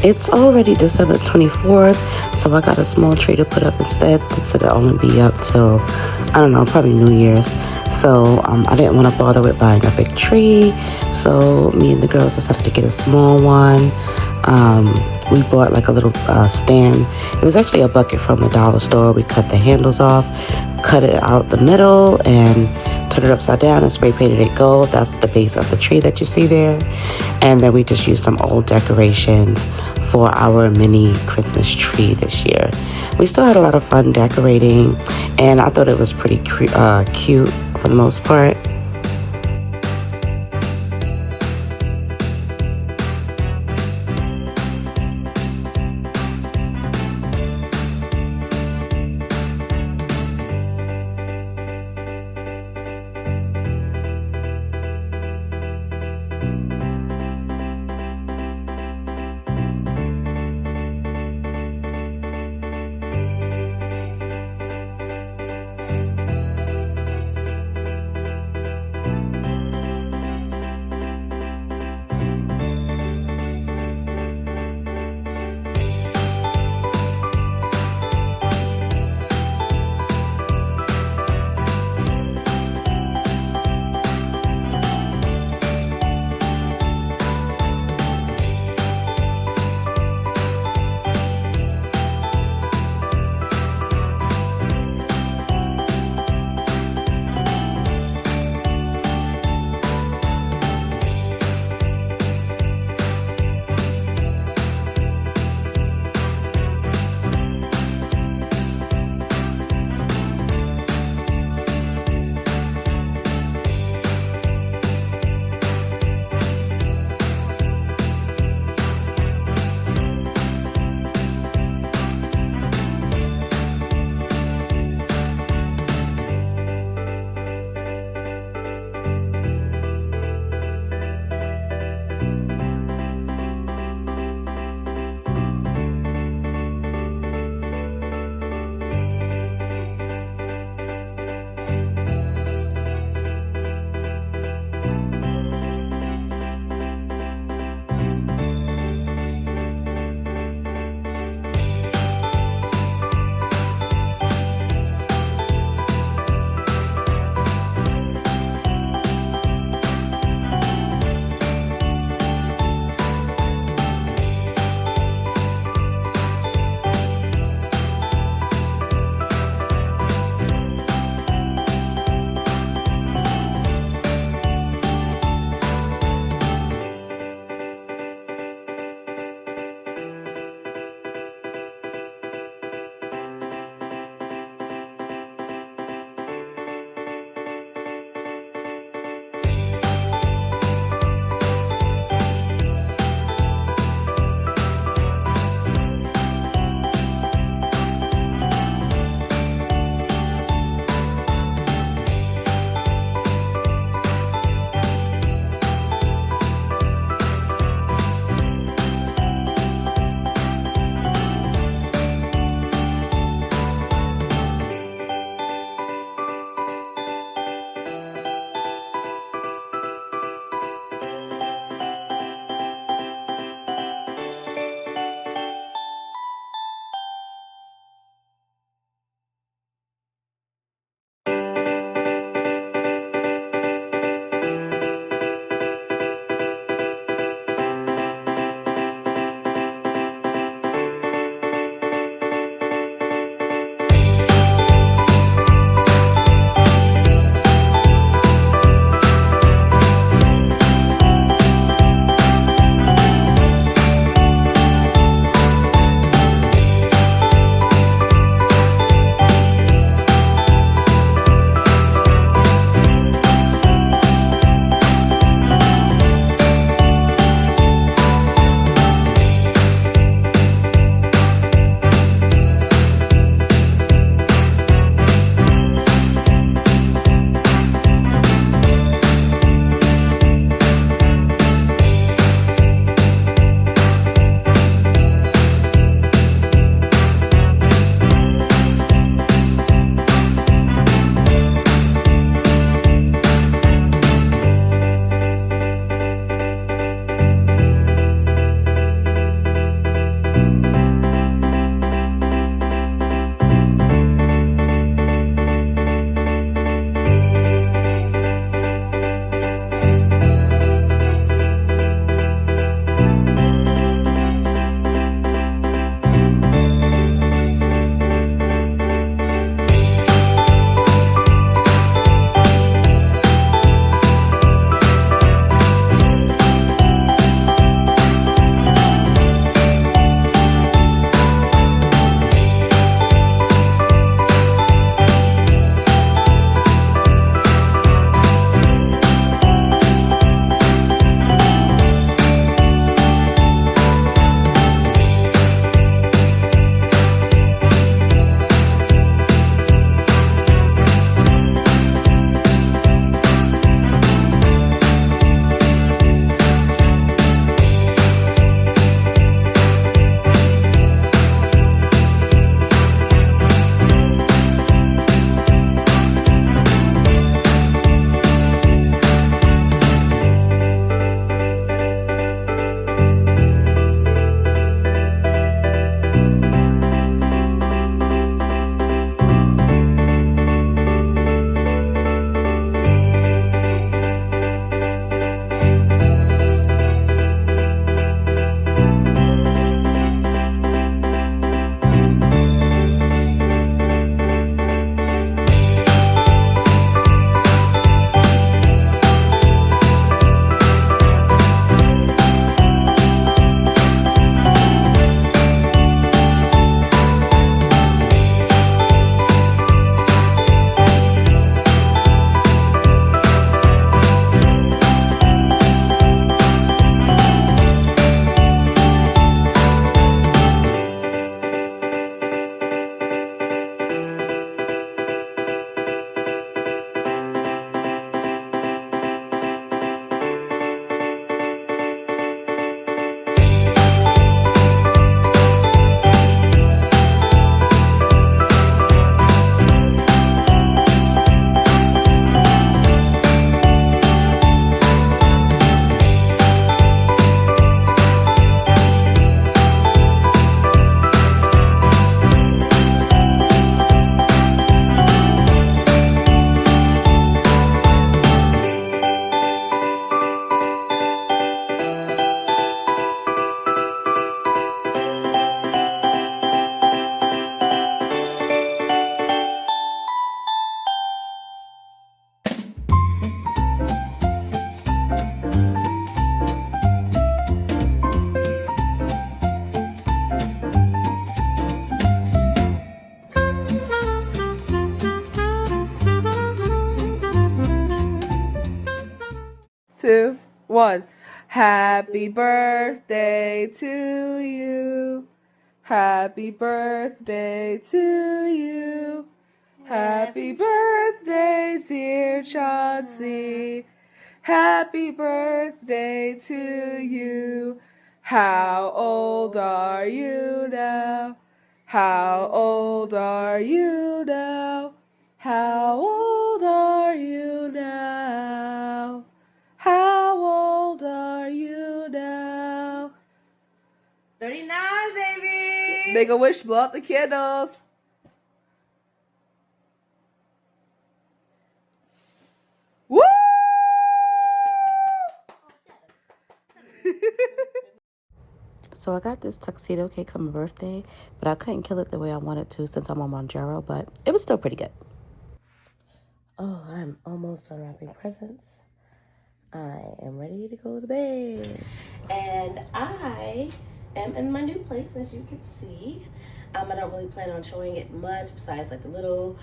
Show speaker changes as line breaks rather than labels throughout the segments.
It's already December 24th, so I got a small tree to put up instead since it'll only be up till, I don't know, probably New Year's. So I didn't want to bother with buying a big tree, so me and the girls decided to get a small one. We bought like a little stand. It was actually a bucket from the dollar store. We cut the handles off, cut it out the middle, and turned it upside down and spray painted it gold. That's the base of the tree that you see there. And then we just used some old decorations for our mini Christmas tree this year. We still had a lot of fun decorating, and I thought it was pretty cute for the most part.
2, 1. Happy birthday to you. Happy birthday to you. Happy birthday, dear Chauncey. Happy birthday to you. How old are you now? How old are you now? How old are you now? How old are you now?
39, baby!
Make a wish, blow out the candles. Woo!
So I got this tuxedo cake for my birthday, but I couldn't kill it the way I wanted to since I'm on Monjaro, but it was still pretty good. Oh, I'm almost unwrapping presents. I am ready to go to bed. And I am in my new place, as you can see. I don't really plan on showing it much besides like the little,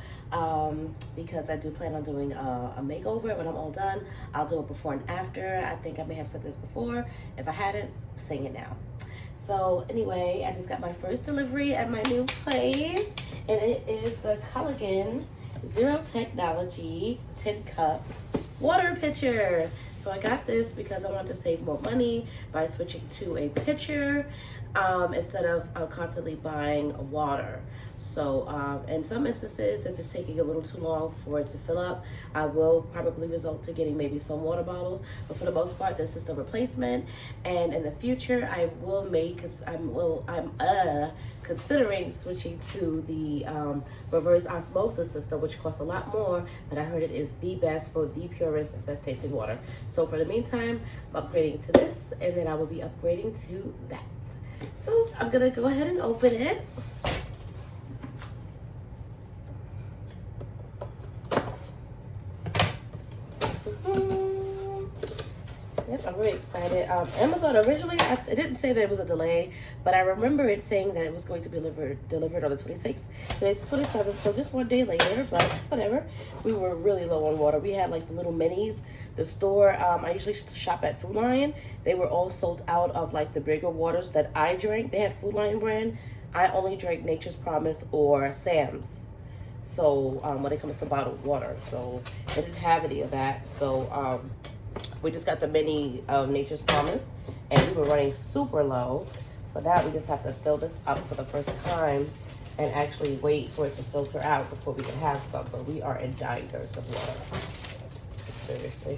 because I do plan on doing a makeover. When I'm all done, I'll do it before and after. I think I may have said this before. If I hadn't, saying it now. So anyway, I just got my first delivery at my new place, and it is the Culligan Zero Technology Tin Cup water pitcher. So I got this because I wanted to save more money by switching to a pitcher instead of constantly buying water. So in some instances, if it's taking a little too long for it to fill up, I will probably resort to getting maybe some water bottles. But for the most part, this is the replacement. And in the future, I will make, because I'm considering switching to the reverse osmosis system, which costs a lot more, but I heard it is the best for the purest and best tasting water. So for the meantime, I'm upgrading to this, and then I will be upgrading to that. So I'm gonna go ahead and open it. Yep, I'm very excited. Amazon originally, it didn't say that it was a delay, but I remember it saying that it was going to be delivered on the 26th. Today's the 27th, so just one day later, but whatever. We were really low on water. We had like the little minis. The store, I usually shop at Food Lion. They were all sold out of like the bigger waters that I drank. They had Food Lion brand. I only drank Nature's Promise or Sam's. So when it comes to bottled water, so they didn't have any of that. So we just got the mini Nature's Promise, and we were running super low. So now we just have to fill this up for the first time and actually wait for it to filter out before we can have some. But we are in dying thirst of water. Seriously.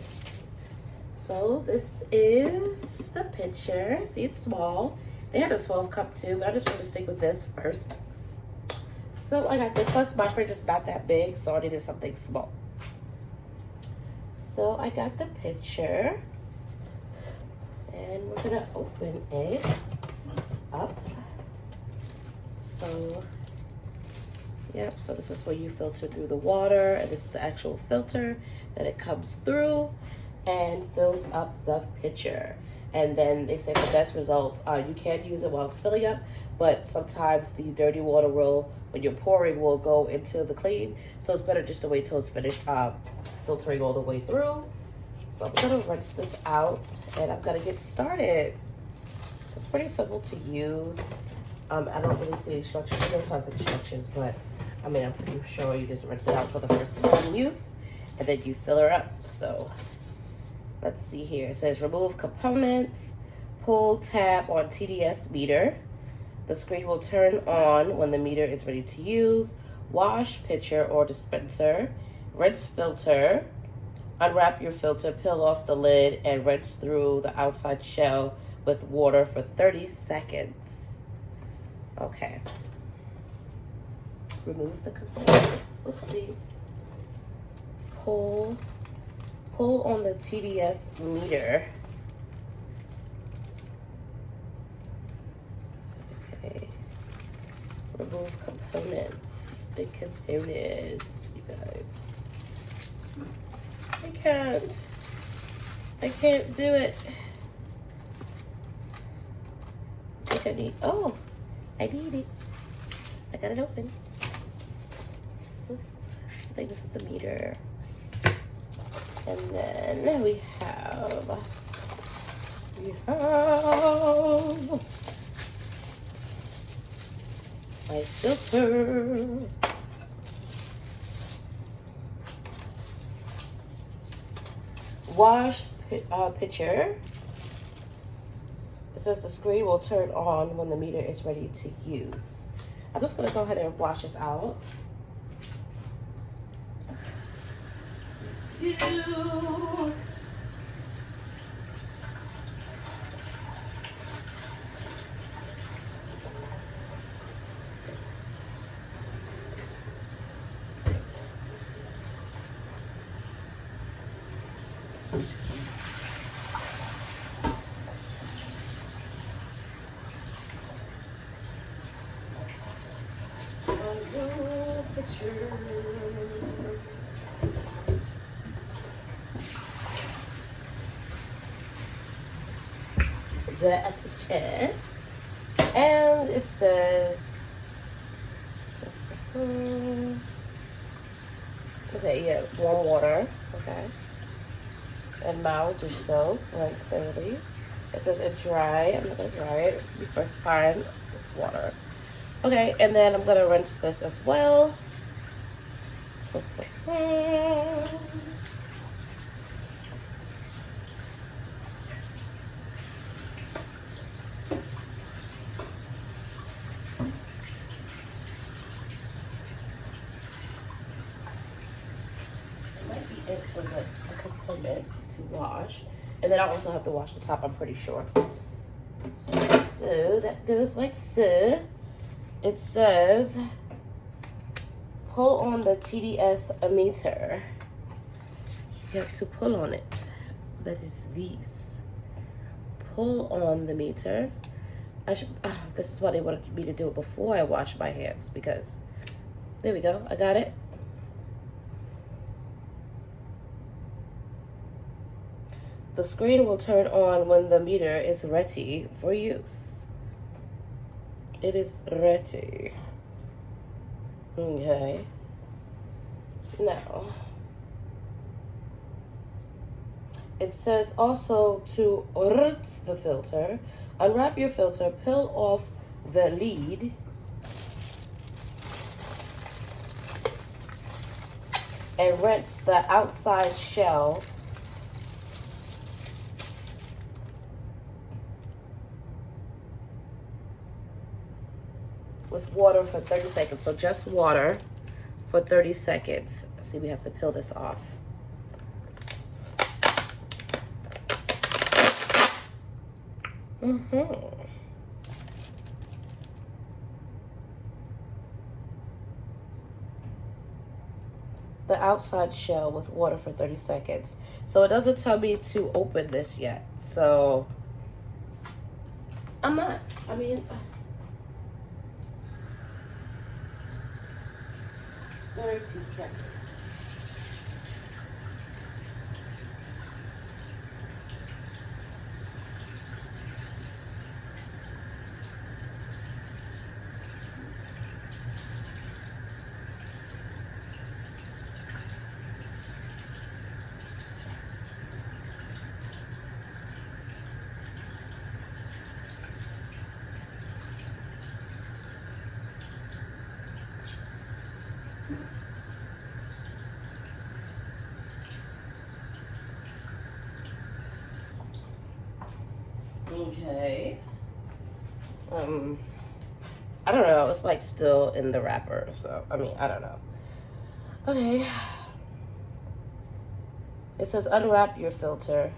So this is the pitcher. See, it's small. They had a 12 cup too, but I just wanted to stick with this first. So I got this. Plus my fridge is not that big, so I needed something small. So I got the pitcher, and we're gonna open it up. So, yep, so this is where you filter through the water, and this is the actual filter that it comes through and fills up the pitcher. And then they say for best results, you can use it while it's filling up, but sometimes the dirty water will, when you're pouring, will go into the clean. So it's better just to wait till it's finished filtering all the way through. So I'm gonna rinse this out and I'm gonna get started. It's pretty simple to use. I don't really see instructions. It does have instructions, but I mean, I'm pretty sure you just rinse it out for the first time use, and then you fill her up. So let's see here. It says remove components, pull tab on TDS meter. The screen will turn on when the meter is ready to use. Wash pitcher or dispenser. Rinse filter. Unwrap your filter, peel off the lid, and rinse through the outside shell with water for 30 seconds. Okay. Remove the components. Oopsies. Pull on the TDS meter. Okay. Remove components. The components, you guys. I can't do it. I think I need, oh, I need it. I got it open. So, I think this is the meter. And then we have my filter. Wash picture. It says the screen will turn on when the meter is ready to use. I'm just gonna go ahead and wash this out. The picture, and it says, okay, yeah, warm water, okay, and mild dish soap, rinse thoroughly. It says it's dry. I'm not gonna dry it. Before fine, it's water. Okay, and then I'm gonna rinse this as well. It for like a couple of minutes to wash, and then I also have to wash the top, I'm pretty sure. So that goes like so. It says pull on the TDS meter. You have to pull on it. That is this. Pull on the meter. I should this is why they wanted me to do it before I wash my hands, because there we go, I got it. The screen will turn on when the meter is ready for use. It is ready. Okay. Now, it says also to rinse the filter. Unwrap your filter, peel off the lid, and rinse the outside shell with water for 30 seconds. So just water for 30 seconds. See, we have to peel this off. The outside shell with water for 30 seconds. So it doesn't tell me to open this yet. So I'm not. I mean, 30 seconds. Okay. I don't know. It's like still in the wrapper. So, I mean, I don't know. Okay. It says unwrap your filter.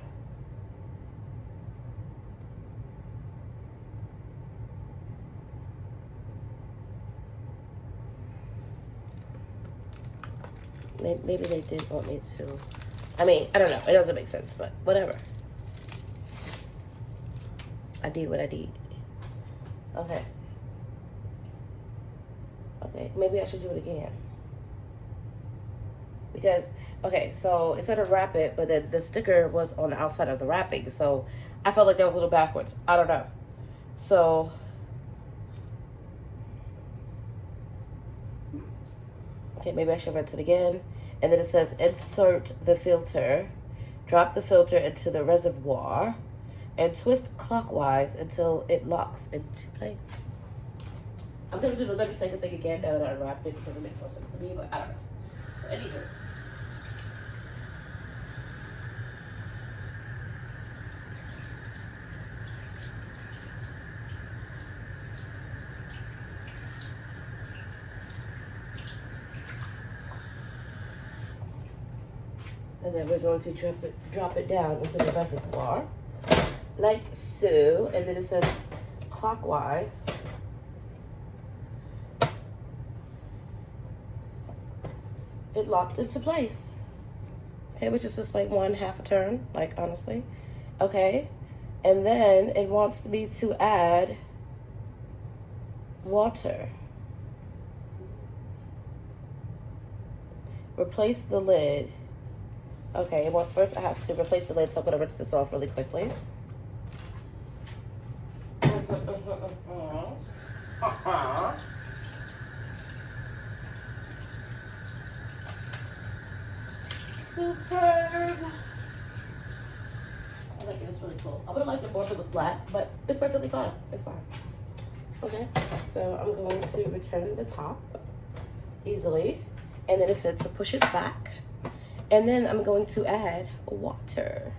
Maybe they did want me to. I mean, I don't know. It doesn't make sense, but whatever. I did what I did. Okay. Okay, maybe I should do it again. Because, okay, so it said to wrap it, but then the sticker was on the outside of the wrapping. So I felt like that was a little backwards. I don't know. So, okay, maybe I should rinse it again. And then it says insert the filter. Drop the filter into the reservoir and twist clockwise until it locks into place. I'm going to do the 30-second thing again now that I wrapped it because it makes more sense to me, but I don't know. So anywho. And then we're going to drop it down into the reservoir, like so. And then it says clockwise. It locked into place. Okay, which is just like 1/2 a turn, like honestly. Okay, and then it wants me to add water. Replace the lid. Okay, well, first I have to replace the lid, so I'm going to rinse this off really quickly. Superb. I like it, it's really cool. I would have liked it more if it was black, but it's perfectly fine. It's fine. Okay, so I'm going to return the top easily. And then it said to push it back. And then I'm going to add water.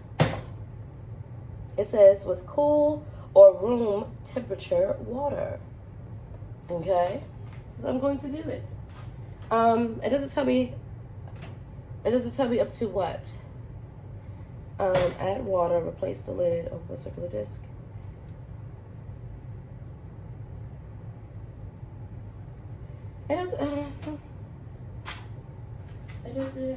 It says with cool or room temperature water. Okay, so I'm going to do it. It doesn't tell me up to what. Add water, replace the lid, open the circular disc. It doesn't. I don't know.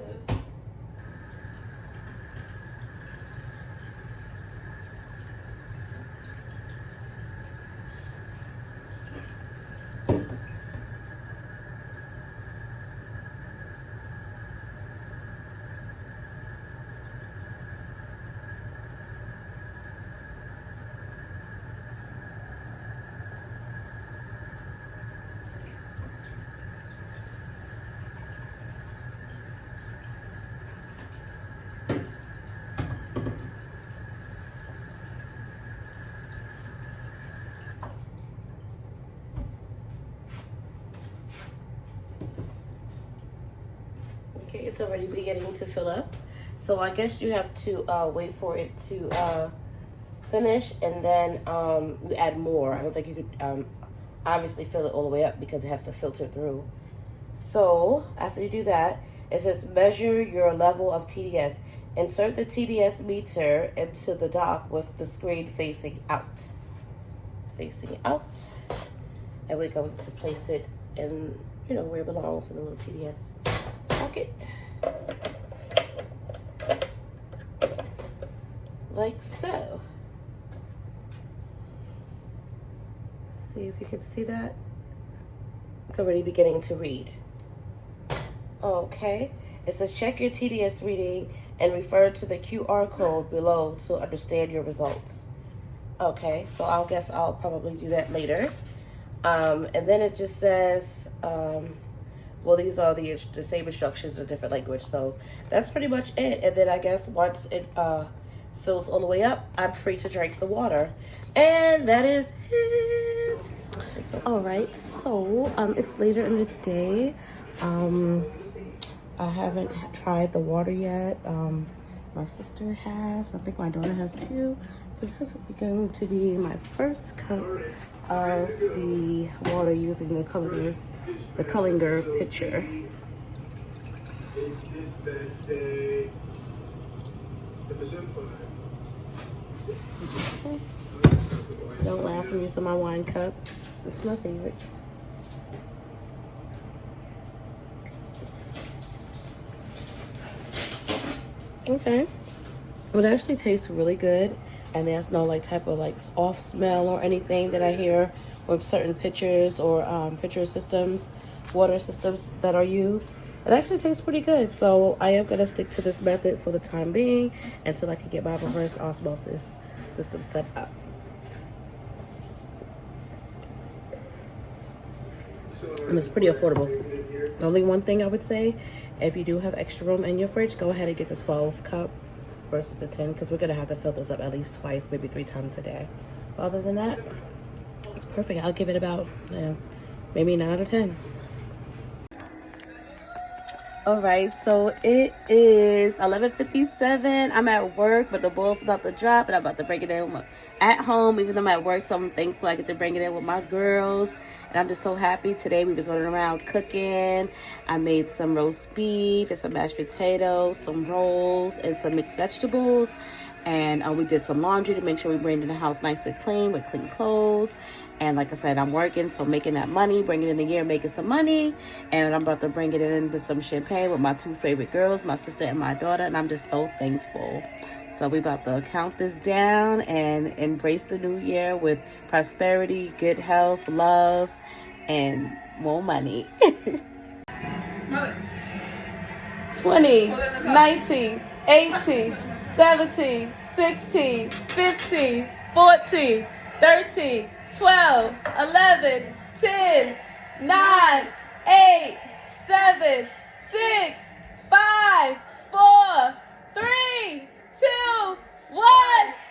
Okay, it's already beginning to fill up. So I guess you have to wait for it to finish, and then you add more. I don't think you could obviously fill it all the way up because it has to filter through. So after you do that, it says measure your level of TDS. Insert the TDS meter into the dock with the screen facing out. Facing out. And we're going to place it in, you know, where it belongs, in the little TDS socket. Like so. See if you can see that. It's already beginning to read. Okay. It says check your TDS reading and refer to the QR code below to understand your results. Okay, so I guess I'll probably do that later. And then it just says, well, these are the same instructions in a different language. So that's pretty much it. And then I guess once it fills all the way up, I'm free to drink the water. And that is it. All right, so it's later in the day. I haven't tried the water yet. My sister has. I think my daughter has too. So this is going to be my first cup of the water using the Culligan pitcher. Okay. Don't laugh when you see my wine cup. It's my favorite. Okay. It actually tastes really good, and there's no like type of like off smell or anything that I hear with certain pitchers or pitcher systems, water systems that are used. It actually tastes pretty good, so I am gonna stick to this method for the time being until I can get my reverse osmosis system set up. And it's pretty affordable. The only one thing I would say, if you do have extra room in your fridge, go ahead and get the 12 cup versus the 10 because we're gonna have to fill this up at least twice, maybe 3 times a day. But other than that, it's perfect. I'll give it about maybe 9 out of 10. All right, so it is 11:57. I'm at work, but the ball's about to drop, and I'm about to bring it in at home. Even though I'm at work, so I'm thankful I get to bring it in with my girls, and I'm just so happy. Today we was running around cooking. I made some roast beef and some mashed potatoes, some rolls, and some mixed vegetables. And we did some laundry to make sure we bring in the house nice and clean with clean clothes. And like I said, I'm working, so making that money, bringing in the year, making some money. And I'm about to bring it in with some champagne with my 2 favorite girls, my sister and my daughter. And I'm just so thankful. So we about to count this down and embrace the new year with prosperity, good health, love, and more money. 20, 19, 18, 17, 16, 15, 14, 13, 12, 11, 10, 9, 8, 7, 6, 5, 4, 3, 2, 1.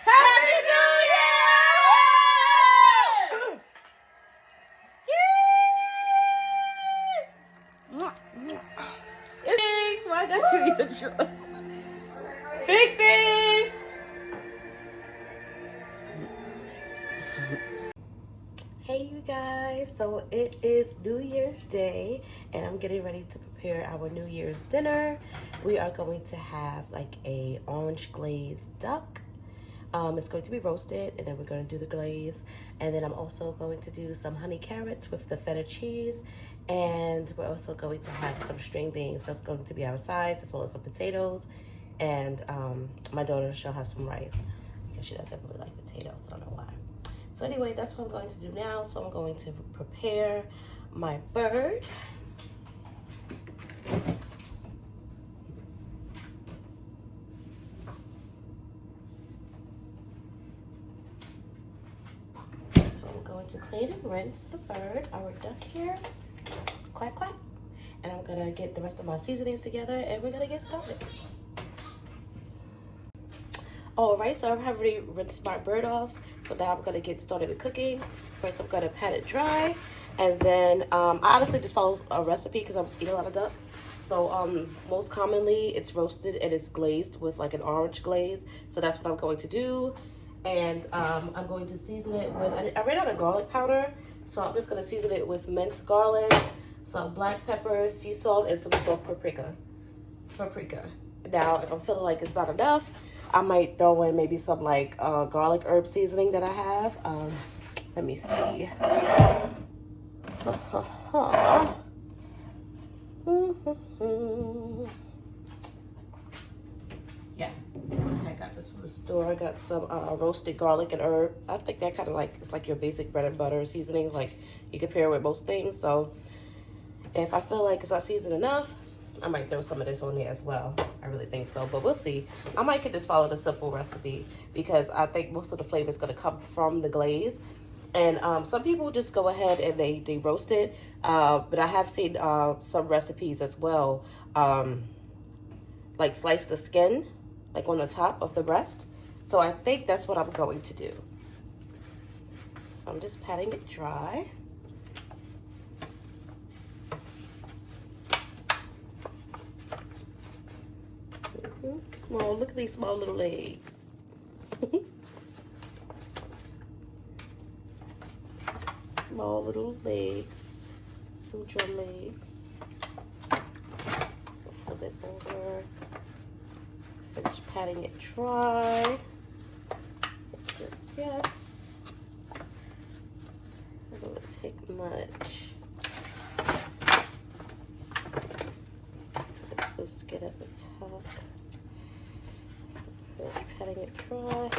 Happy New Year! Thanks. Well, I got you your yours. Big things. Hey you guys, so it is New Year's Day and I'm getting ready to prepare our New Year's dinner. We are going to have like a orange glazed duck. It's going to be roasted and then we're going to do the glaze, and then I'm also going to do some honey carrots with the feta cheese, and we're also going to have some string beans. That's going to be our sides, as well as some potatoes, and my daughter, she'll have some rice because she doesn't really like potatoes. I don't know why. So anyway, that's what I'm going to do now. So I'm going to prepare my bird. So I'm going to clean and rinse the bird, our duck here. Quack, quack. And I'm gonna get the rest of my seasonings together and we're gonna get started. All right, so I've already rinsed my bird off. So now I'm gonna get started with cooking. First, I'm gonna pat it dry, and then I honestly just follow a recipe because I eat a lot of duck. So most commonly, it's roasted and it's glazed with like an orange glaze. So that's what I'm going to do, and I'm going to season it with. I ran out of garlic powder, so I'm just gonna season it with minced garlic, some black pepper, sea salt, and some smoked paprika. Now, if I'm feeling like it's not enough, I might throw in maybe some like garlic herb seasoning that I have. Let me see. Yeah, I got this from the store. I got some roasted garlic and herb. I think that kind of like, it's like your basic bread and butter seasoning. Like you can pair with most things. So if I feel like it's not seasoned enough, I might throw some of this on there as well. I really think so, but we'll see. I might could just follow the simple recipe because I think most of the flavor is going to come from the glaze. And some people just go ahead and they roast it. But I have seen some recipes as well, like slice the skin, like on the top of the breast. So I think that's what I'm going to do. So I'm just patting it dry. Small, look at these small little legs. Small little legs, little drum legs. A little bit over. Finish patting it dry. Yes. I don't take much. So let's go skin at the top. Patting it dry.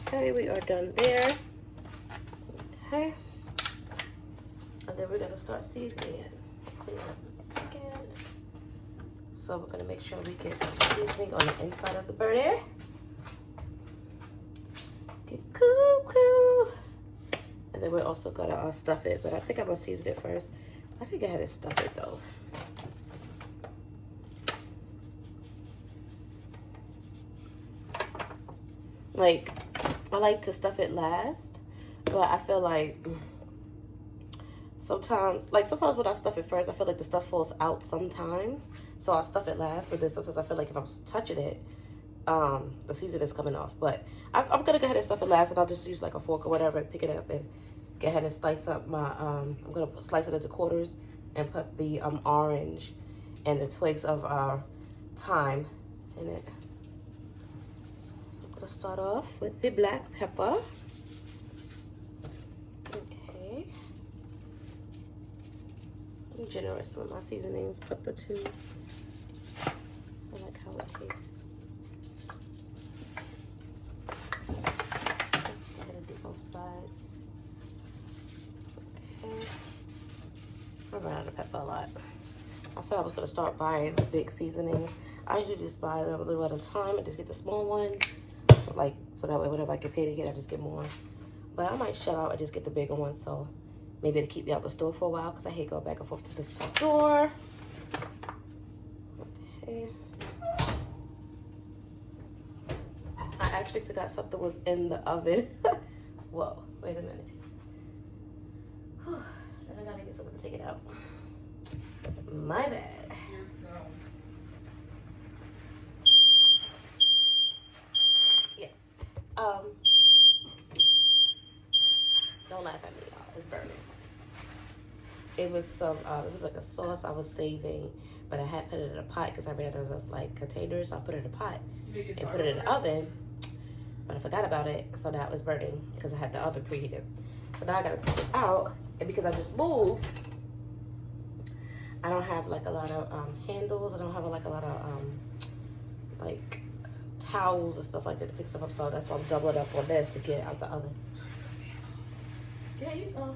Okay, we are done there. Okay. And then we're gonna start seasoning it. Clean up the skin. So we're gonna make sure we get some seasoning on the inside of the bird. Make it cool. And then we're also gonna stuff it, but I think I'm gonna season it first. I could go ahead and stuff it though. Like, I like to stuff it last, but I feel like sometimes when I stuff it first, I feel like the stuff falls out sometimes. So I'll stuff it last, but then sometimes I feel like if I'm touching it, the season is coming off. But I'm gonna go ahead and stuff it last, and I'll just use like a fork or whatever and pick it up and go ahead and slice up my, I'm gonna slice it into quarters and put the orange and the twigs of thyme in it. I'm gonna start off with the black pepper. Okay. I'm generous with my seasonings, pepper too. I like how it tastes. Let's go ahead and do both sides. Okay. I run out of pepper a lot. I said I was gonna start buying big seasonings. I usually just buy them a little at a time and just get the small ones. So that way whenever I get paid again, I just get more. But I might shell out and just get the bigger ones, so maybe to keep me out of the store for a while, because I hate going back and forth to the store. Okay. I actually forgot something was in the oven. Whoa, wait a minute. Whew. And I gotta get someone to take it out. My bad. Yeah. Don't laugh at me, y'all. It's burning. It was like a sauce I was saving, but I had put it in a pot because I ran out of like containers. So I put it in a pot and put it in the oven, but I forgot about it, so now it's burning because I had the oven preheated. So now I gotta take it out, and because I just moved, I don't have like a lot of handles. I don't have like a lot of like towels and stuff like that to pick stuff up. So that's why I'm doubling up on this to get it out the oven. Yeah, you go.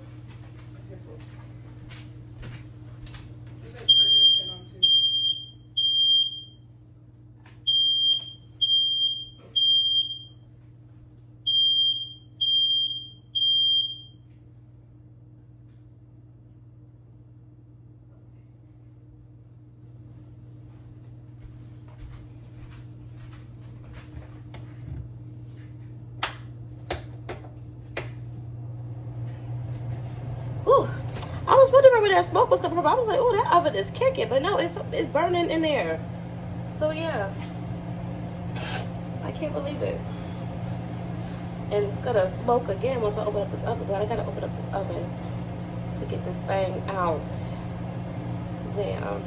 I was wondering where that smoke was coming from. I was like, oh, that oven is kicking. But no, it's burning in there. So, yeah. I can't believe it. And it's going to smoke again once I open up this oven. But I got to open up this oven to get this thing out. Damn.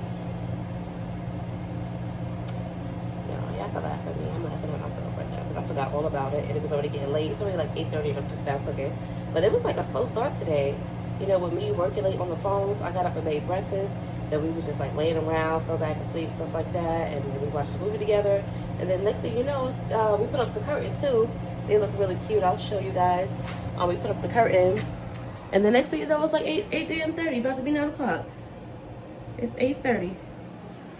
Y'all can laugh at me. I'm laughing at myself right now because I forgot all about it. And it was already getting late. It's only like 8:30 and I'm just now cooking. But it was like a slow start today. You know, with me working late on the phones, I got up and made breakfast. Then we were just like laying around, fell back asleep, stuff like that. And then we watched the movie together. And then next thing you know, we put up the curtain too. They look really cute. I'll show you guys. We put up the curtain. And the next thing you know, it's like 8:30, about to be 9 o'clock. It's 8:30.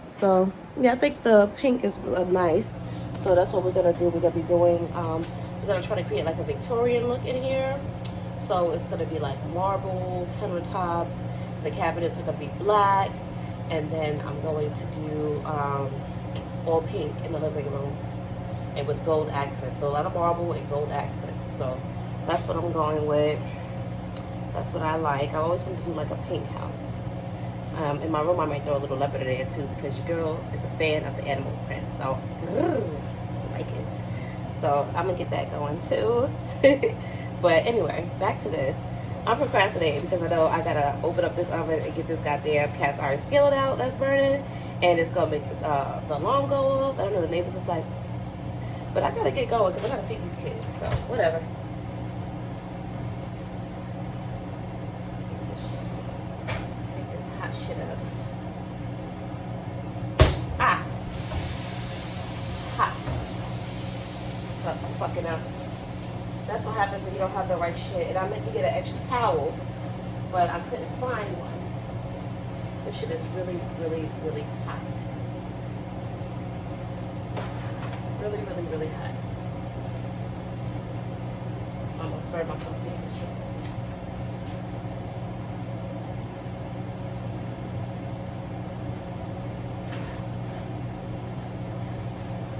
So, yeah, I think the pink is nice. So that's what we're going to do. We're going to be doing, we're going to try to create like a Victorian look in here. So it's going to be like marble countertops. The cabinets are going to be black. And then I'm going to do all pink in the living room. And with gold accents. So a lot of marble and gold accents. So that's what I'm going with. That's what I like. I always want to do like a pink house. In my room, I might throw a little leopard in there too, because your girl is a fan of the animal print. So, I like it. So, I'm going to get that going too. But anyway, back to this. I'm procrastinating because I know I got to open up this oven and get this goddamn cast iron skillet out that's burning. And it's going to make the alarm go off. I don't know, the neighbors is like, but I got to get going because I got to feed these kids. So, whatever. Shit up. Ah! Hot. Fuck, I'm fucking up. That's what happens when you don't have the right shit. And I meant to get an extra towel, but I couldn't find one. This shit is really, really, really hot. Really, really, really hot. burn myself in this shit.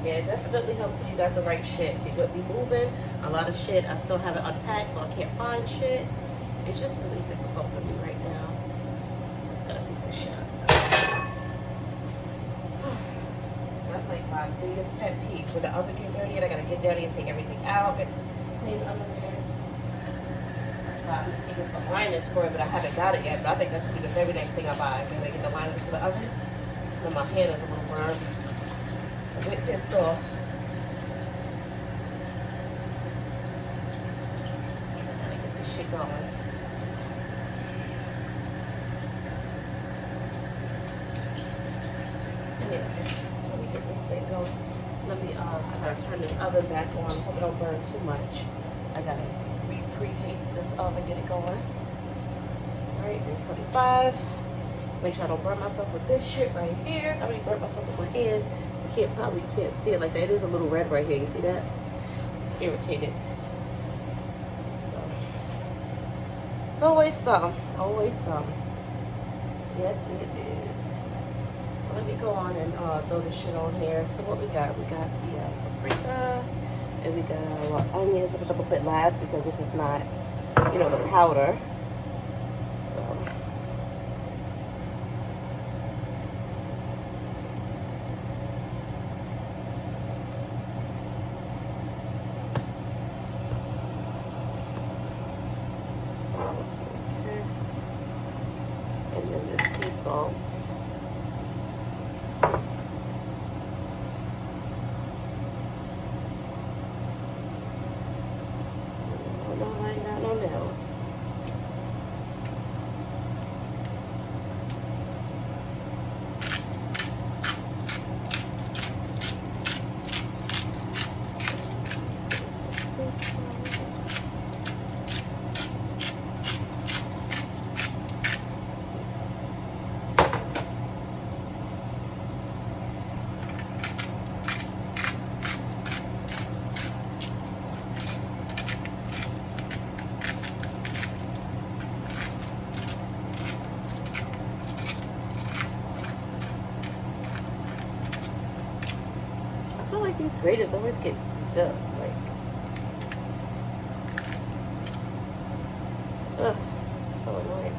Yeah, it definitely helps if you got the right shit. It would be moving. A lot of shit I still haven't unpacked, so I can't find shit. It's just really difficult for me right now. I just gotta pick this shit up. That's like my biggest pet peeve. When the oven get dirty and I gotta get dirty and take everything out and clean the oven there. That's why I'm taking some liners for it, but I haven't got it yet. But I think that's gonna be the very next thing I buy. When I get the liners for the oven. And my hand is a little burned. I'm a bit pissed off. Gotta get this shit going. Anyway, let me get this thing going. I gotta turn this oven back on. Hope it don't burn too much. I gotta preheat this oven, get it going. Alright, 375. Make sure I don't burn myself with this shit right here. I already burnt myself with my hand. You probably can't see it like that. It is a little red right here. You see that? It's irritated. So it's always some. Always some. Yes, it is. Let me go on and throw this shit on here. So what we got? We got the paprika, and we got our onions, which I'm gonna put last because this is not, you know, the powder. So. Okay. And then the sea salt. These graters always get stuck, like, ugh, so annoying.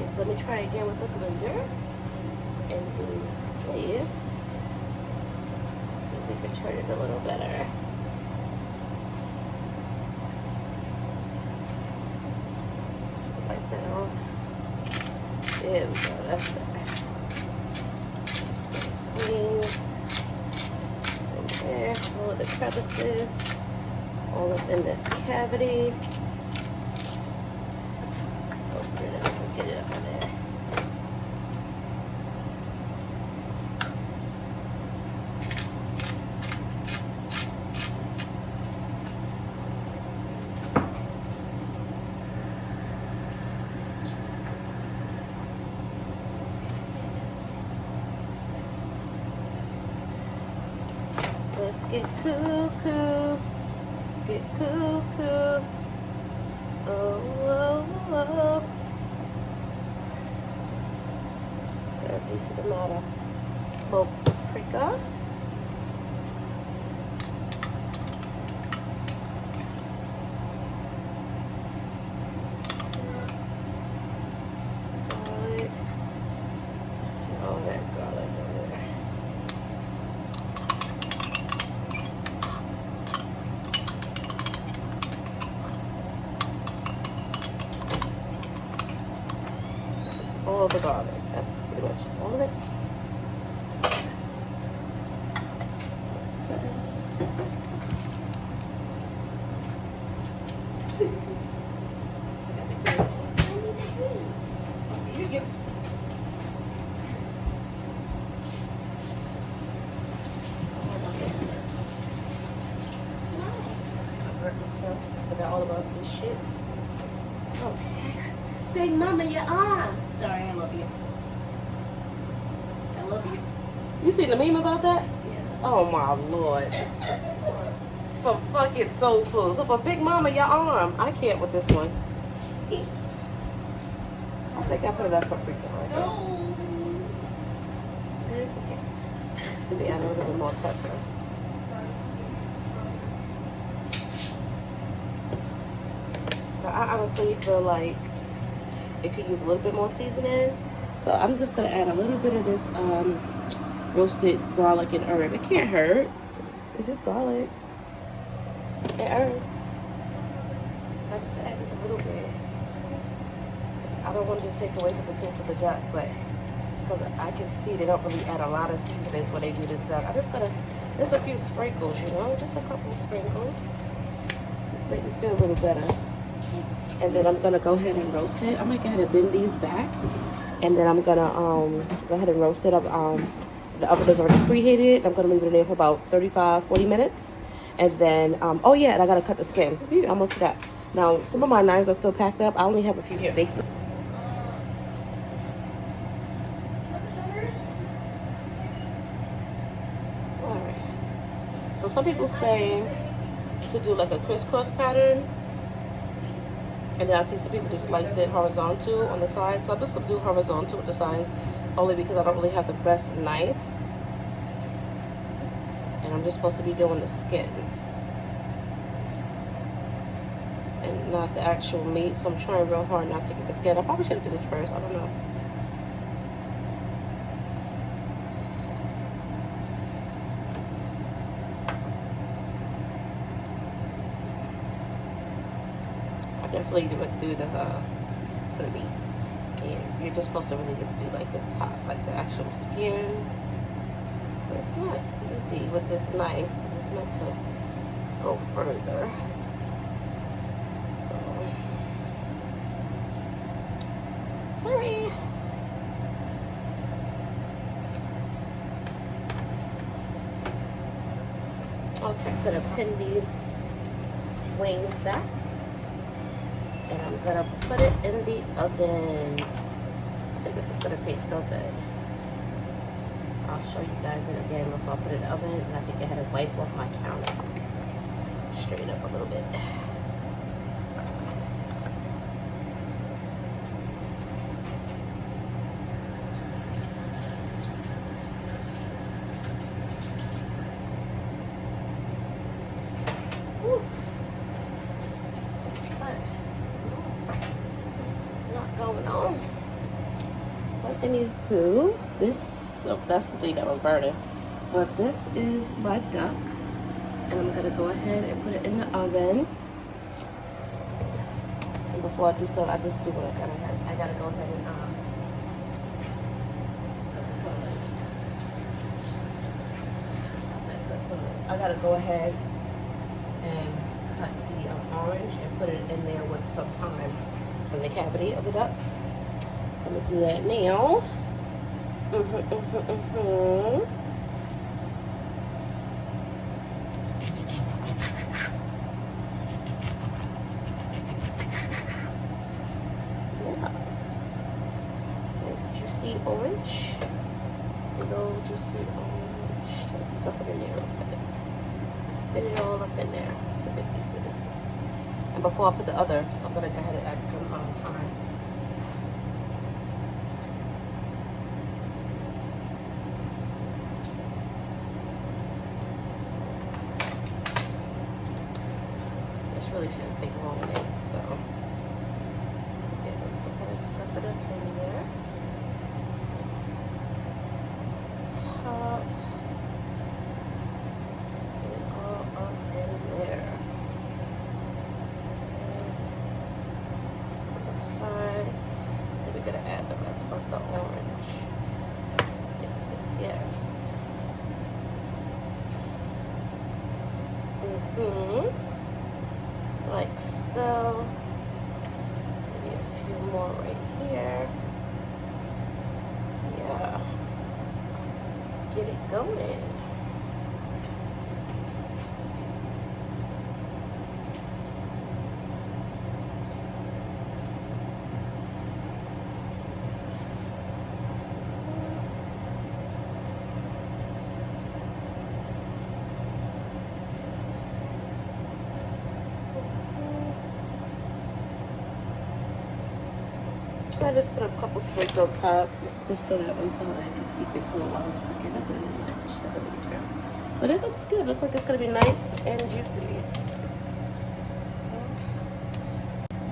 So let me try again with the blender and use this. See if we can turn it a little better. Wipe that off. There we go, that's better. Squeeze. And there, all of the crevices, all up in this cavity. Get it up in there. Let's get cuckoo. Get cuckoo. Oh, oh, oh. A decent amount of smoked paprika. Garlic. All that garlic over there. Just all the garlic. That's pretty much all of it.
Big Mama, your arm. Sorry, I love you. I love you.
You seen the meme about that?
Yeah.
Oh my lord. For fucking soul food. So for Big Mama, your arm. I can't with this one. I think I put it up for freaking right now.
No.
It's okay. Maybe add a little bit more pepper. But I honestly feel like it could use a little bit more seasoning. So I'm just gonna add a little bit of this roasted garlic and herb. It can't hurt. It's just garlic and herbs. So I'm just gonna add just a little bit. I don't want it to take away from the taste of the duck, but because I can see they don't really add a lot of seasonings when they do this duck. I just gotta, just a few sprinkles, you know, just a couple of sprinkles. Just make me feel a little better. And then I'm gonna go ahead and roast it. I'm gonna go ahead and bend these back, and then I'm gonna go ahead and roast it up. The oven is already preheated. I'm gonna leave it in there for about 35-40 minutes, and then oh yeah, and I gotta cut the skin. I almost forgot. Now some of my knives are still packed up. I only have a few steak. All right. So some people say to do like a crisscross pattern. And then I see some people just slice it horizontal on the side. So I'm just going to do horizontal with the sides only because I don't really have the best knife. And I'm just supposed to be doing the skin and not the actual meat. So I'm trying real hard not to get the skin. I probably should have did this first. I don't know. Definitely do the to the meat, and you're just supposed to really just do like the top, like the actual skin. But it's not easy with this knife because it's meant to go further. So sorry. I'm just gonna pin these wings back. And I'm gonna put it in the oven. I think this is gonna taste so good. I'll show you guys it again before I put it in the oven. And I think I had to wipe off my counter. Straighten up a little bit. Whew. Going on. But anywho, this, oh, that's the thing that was burning. But this is my duck, and I'm gonna go ahead and put it in the oven. And before I do so, I just do what I gotta go ahead and I gotta go ahead and cut the orange and put it in there with some thyme in the cavity of the duck. So I'm gonna do that now. Yeah. Nice juicy orange. Big old juicy orange. Just stuff it in there real quick. Fit it all up in there. Some big pieces. And before I put the other, so I'm gonna go ahead and add some thyme. This really shouldn't take long to make, so yeah, let's go ahead and stuff it up in there. Top. Get it all up in there. Sides. And we're gonna add the rest of the orange. Yes, yes, yes. Like so. Maybe a few more right here. Yeah. Get it going. I just put a couple sprigs on top just so that inside I can seep into it while it's cooking. Nothing really major. But it looks good. It looks like it's gonna be nice and juicy.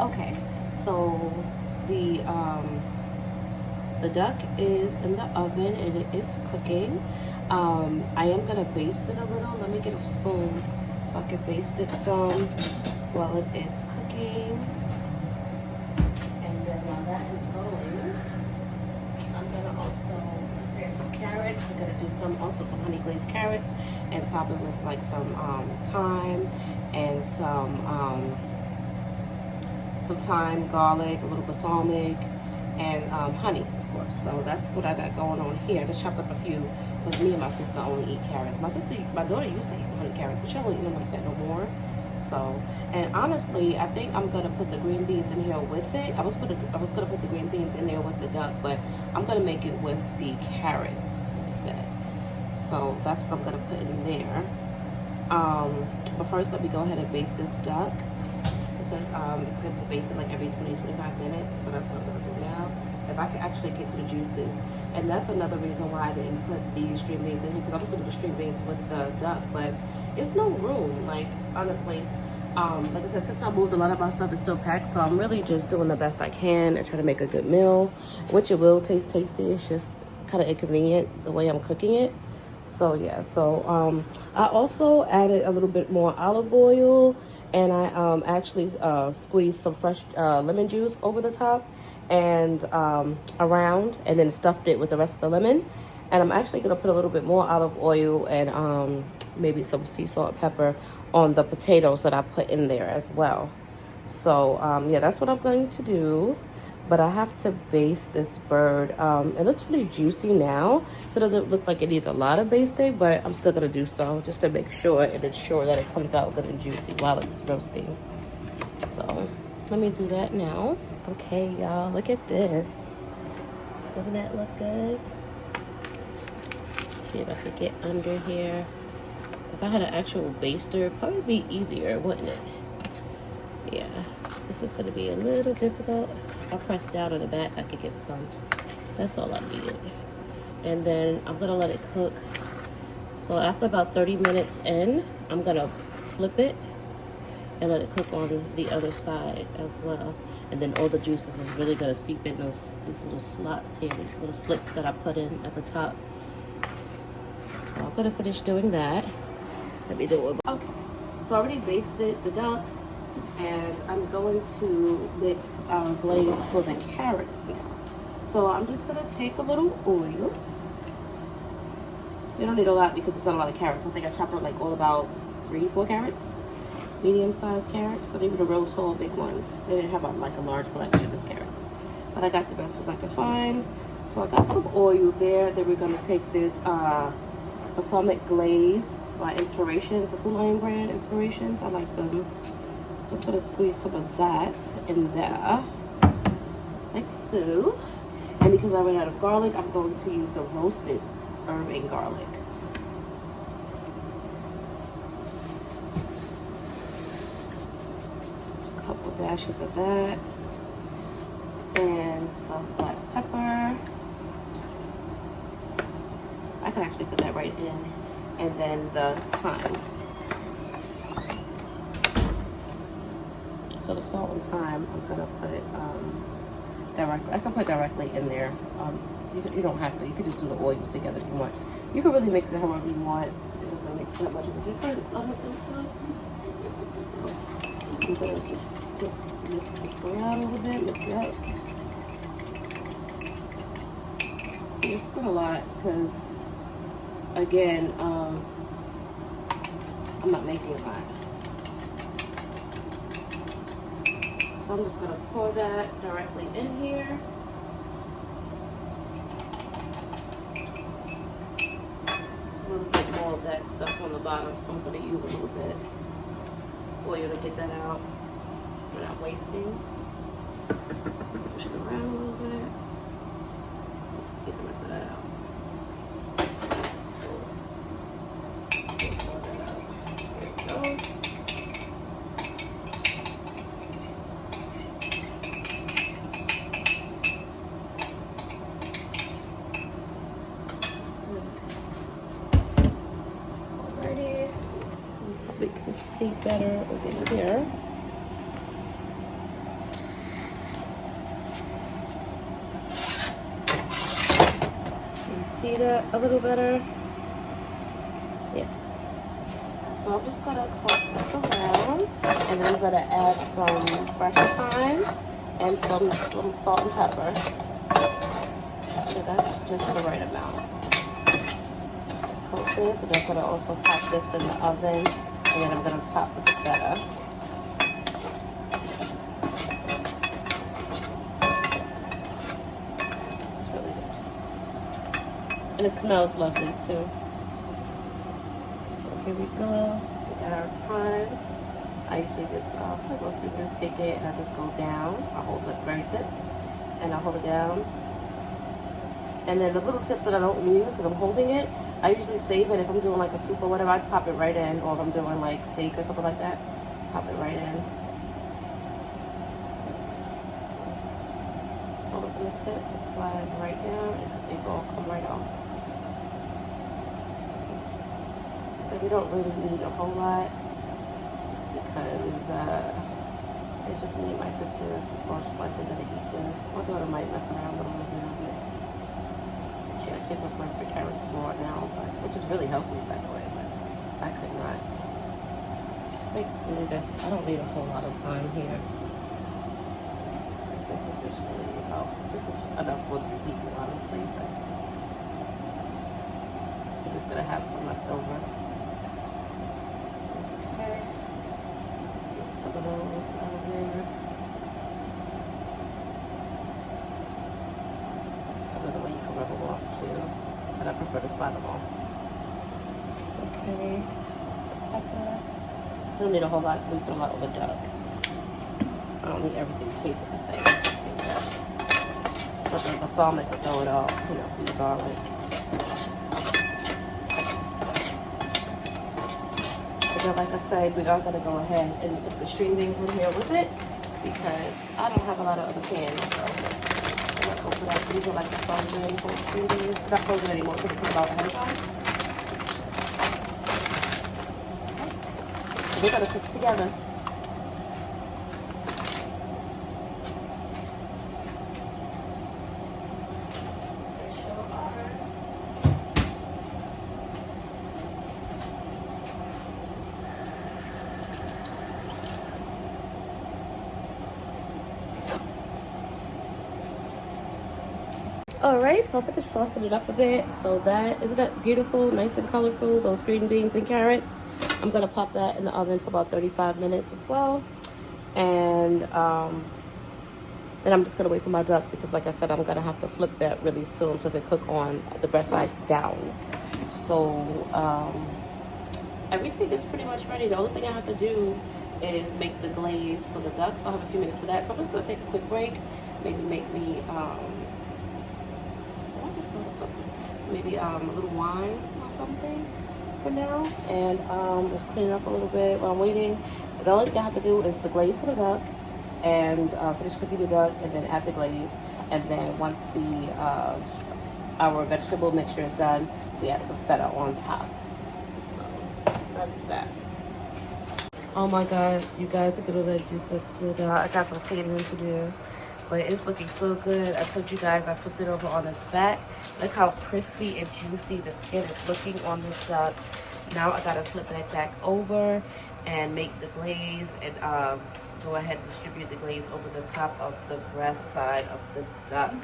Okay, so the duck is in the oven and it is cooking. I am gonna baste it a little. Let me get a spoon so I can baste it some while it is cooking. And then while that is going, I'm gonna also prepare some carrots. I'm gonna do some honey glazed carrots and top it with like some thyme and some thyme, garlic, a little balsamic, and honey, of course. So that's what I got going on here. I just chopped up a few because me and my sister only eat carrots. My daughter used to eat honey carrots, but she don't eat them like that no more. So, and honestly, I think I'm gonna put the green beans in here with it. I was gonna put the green beans in there with the duck, but I'm gonna make it with the carrots instead. So that's what I'm gonna put in there. But first, let me go ahead and baste this duck. Says it's good to baste it like every 20-25 minutes, so that's what I'm going to do now. If I can actually get to the juices, and that's another reason why I didn't put the string beans in here, because I was going to do string beans with the duck, but it's no room. Like honestly, like I said, since I moved, a lot of my stuff is still packed, so I'm really just doing the best I can and trying to make a good meal, which it will taste tasty. It's just kind of inconvenient the way I'm cooking it. So yeah, so I also added a little bit more olive oil. And I actually squeezed some fresh lemon juice over the top and around, and then stuffed it with the rest of the lemon. And I'm actually going to put a little bit more olive oil and maybe some sea salt, pepper on the potatoes that I put in there as well. So yeah, that's what I'm going to do. But I have to baste this bird. It looks pretty juicy now, so it doesn't look like it needs a lot of basting, but I'm still gonna do so just to make sure and ensure that it comes out good and juicy while it's roasting. So let me do that now. Okay, y'all, look at this. Doesn't that look good? Let's see if I could get under here. If I had an actual baster, it'd probably be easier, wouldn't it? Yeah. This is going to be a little difficult. If I press down on the back, I could get some. That's all I needed. And then I'm going to let it cook. So after about 30 minutes in, I'm going to flip it and let it cook on the other side as well. And then all the juices is really going to seep in these little slots here, these little slits that I put in at the top. So I'm going to finish doing that. Let me do it. Okay. So I already basted the duck. And I'm going to mix our glaze for the carrots now. So I'm just going to take a little oil. You don't need a lot because it's not a lot of carrots. I think I chopped up like all about 3-4 carrots. Medium-sized carrots, not even the real tall big ones. They didn't have like a large selection of carrots. But I got the best ones I could find. So I got some oil there. Then we're going to take this balsamic glaze by Inspirations, the Food Line brand Inspirations. I like them. So I'm going to squeeze some of that in there, like so. And because I ran out of garlic, I'm going to use the roasted herb and garlic. A couple dashes of that. And some black pepper. I can actually put that right in. And then the thyme. So the salt and thyme, I'm gonna put it directly. I can put directly in there. You don't have to. You could just do the oils together if you want. You can really mix it however you want. It doesn't make that much of a difference. I don't think so. So I'm gonna just mix this around a little bit. Mix it up. So it's not a lot because, again, I'm not making a lot. So I'm just going to pour that directly in here. It's a little bit more of that stuff on the bottom, so I'm going to use a little bit of oil to get that out so we're not wasting. Switch it around a little bit. So get the rest of that out. So pour that out. There it goes. see better over here. You see that a little better? Yeah. So I'm just gonna toss this around, and then I'm gonna add some fresh thyme and some salt and pepper. So that's just the right amount. So coat this, and I'm gonna also pop this in the oven, and then I'm gonna top with the feta. It's really good, and it smells lovely too. So here we go. We got our thyme. I usually just, like most people, just take it and I just go down. I hold the very tips and I hold it down. And then the little tips that I don't use because I'm holding it, I usually save it. If I'm doing like a soup or whatever, I pop it right in. Or if I'm doing like steak or something like that, pop it right in. So hold it from the tip and slide right down, and it will come right off. So we don't really need a whole lot, because it's just me and my sister is most likely going to eat this. My daughter might mess around with a little bit of it. She actually prefers her carrots more now, which is really healthy, by the way, but I could not. I think really I don't need a whole lot of time here. So this is just really this is enough for 3 people, honestly, but I'm just going to have some left over. Some of those out of there. Some of the way you can rub them off too, but I prefer to slide them off. Okay, some pepper. I don't need a whole lot. We put a lot on the duck. I don't need everything to taste the same. But the balsamic will throw it off, from the garlic. But like I said, we are going to go ahead and put the string beans in here with it, because I don't have a lot of other cans, so I'm going to open up. These are like the frozen whole string beans. They're not frozen anymore because it took about ahead of time. Okay. We're going to cook together. Alright, so I finished tossing it up a bit. So isn't that beautiful, nice and colorful, those green beans and carrots. I'm going to pop that in the oven for about 35 minutes as well. And then I'm just going to wait for my duck, because like I said, I'm going to have to flip that really soon so they cook on the breast side down. So everything is pretty much ready. The only thing I have to do is make the glaze for the duck. So I'll have a few minutes for that. So I'm just going to take a quick break. Maybe make me... maybe a little wine or something for now, and just clean up a little bit while I'm waiting. The only thing I have to do is the glaze for the duck, and finish cooking the duck, and then add the glaze, and then once our vegetable mixture is done, we add some feta on top. So that's that. Oh my god, you guys, look at all that juice that's spilled out. I got some cleaning to do. But it's looking so good. I told you guys I flipped it over on its back. Look how crispy and juicy the skin is looking on this duck. Now I gotta flip that back over and make the glaze, and go ahead and distribute the glaze over the top of the breast side of the duck.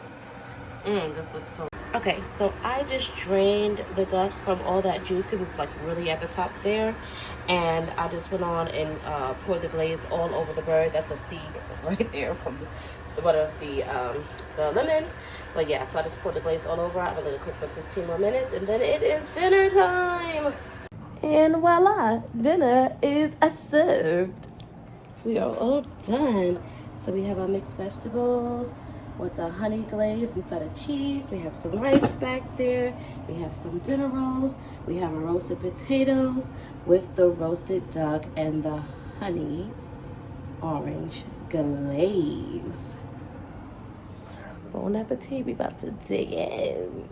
This looks so... Okay, so I just drained the duck from all that juice because it's like really at the top there. And I just went on and poured the glaze all over the bird. That's a seed right there from the lemon. But yeah, so I just poured the glaze all over. I'm gonna cook for 15 more minutes, and then it is dinner time. And voila, dinner is served. We are all done. So we have our mixed vegetables with the honey glaze and feta cheese. We have some rice back there. We have some dinner rolls. We have our roasted potatoes with the roasted duck and the honey orange glaze. Bon appetit, we about to dig in.